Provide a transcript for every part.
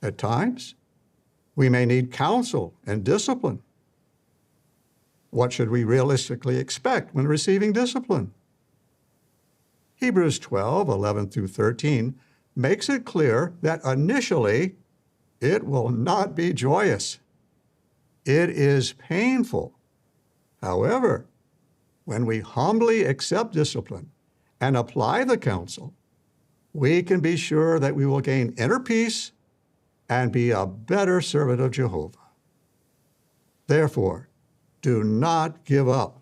At times, we may need counsel and discipline. What should we realistically expect when receiving discipline? Hebrews 12:11 through 13 makes it clear that initially it will not be joyous. It is painful. However, when we humbly accept discipline and apply the counsel, we can be sure that we will gain inner peace and be a better servant of Jehovah. Therefore, do not give up,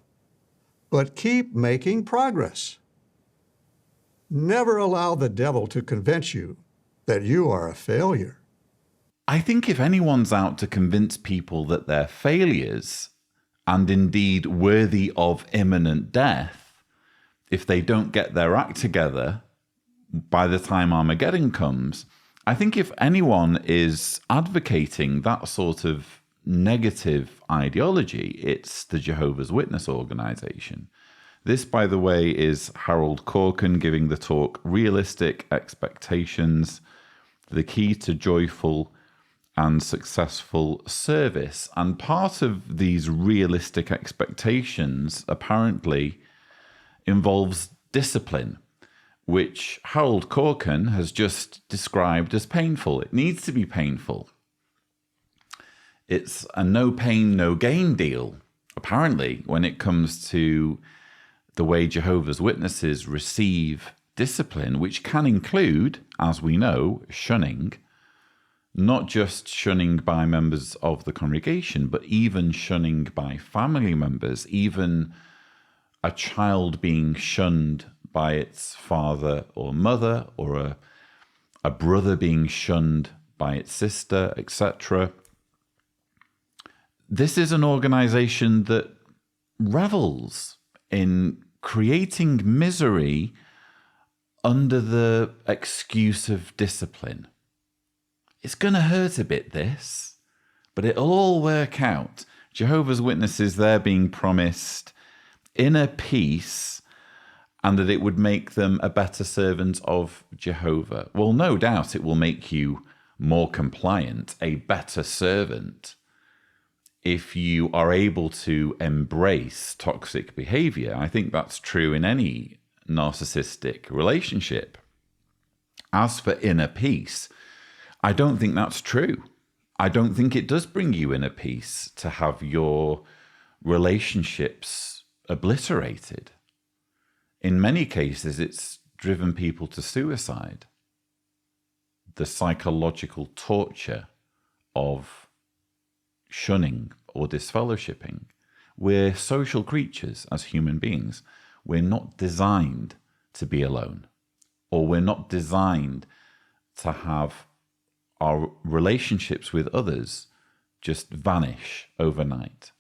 but keep making progress. Never allow the devil to convince you that you are a failure. I think if anyone's out to convince people that they're failures, and indeed worthy of imminent death, if they don't get their act together by the time Armageddon comes, I think if anyone is advocating that sort of negative ideology, it's the Jehovah's Witness organization. This, by the way, is Harold Corkern giving the talk Realistic Expectations, the Key to Joyful and Successful Service. And part of these realistic expectations apparently involves discipline, which Harold Corkern has just described as painful. It needs to be painful. It's a no pain, no gain deal, apparently, when it comes to the way Jehovah's Witnesses receive discipline, which can include, as we know, shunning, not just shunning by members of the congregation, but even shunning by family members, even a child being shunned by its father or mother, or a brother being shunned by its sister, etc. This is an organization that revels in creating misery under the excuse of discipline. It's going to hurt a bit, this, but it'll all work out. Jehovah's Witnesses, they're being promised inner peace and that it would make them a better servant of Jehovah. Well, no doubt it will make you more compliant, a better servant, if you are able to embrace toxic behavior. I think that's true in any narcissistic relationship. As for inner peace, I don't think that's true. I don't think it does bring you inner peace to have your relationships obliterated. In many cases, it's driven people to suicide. The psychological torture of shunning or disfellowshipping. We're social creatures as human beings. We're not designed to be alone, or we're not designed to have our relationships with others just vanish overnight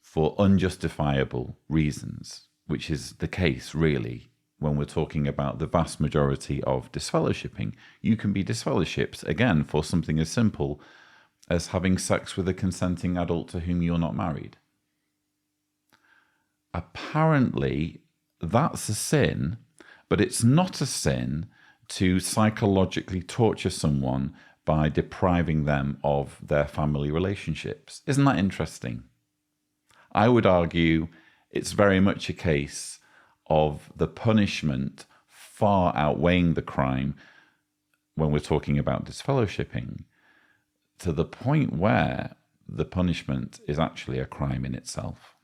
for unjustifiable reasons, which is the case really when we're talking about the vast majority of disfellowshipping. You can be disfellowshipped, again, for something as simple as having sex with a consenting adult to whom you're not married. Apparently, that's a sin, but it's not a sin to psychologically torture someone by depriving them of their family relationships. Isn't that interesting? I would argue it's very much a case of the punishment far outweighing the crime when we're talking about disfellowshipping, to the point where the punishment is actually a crime in itself.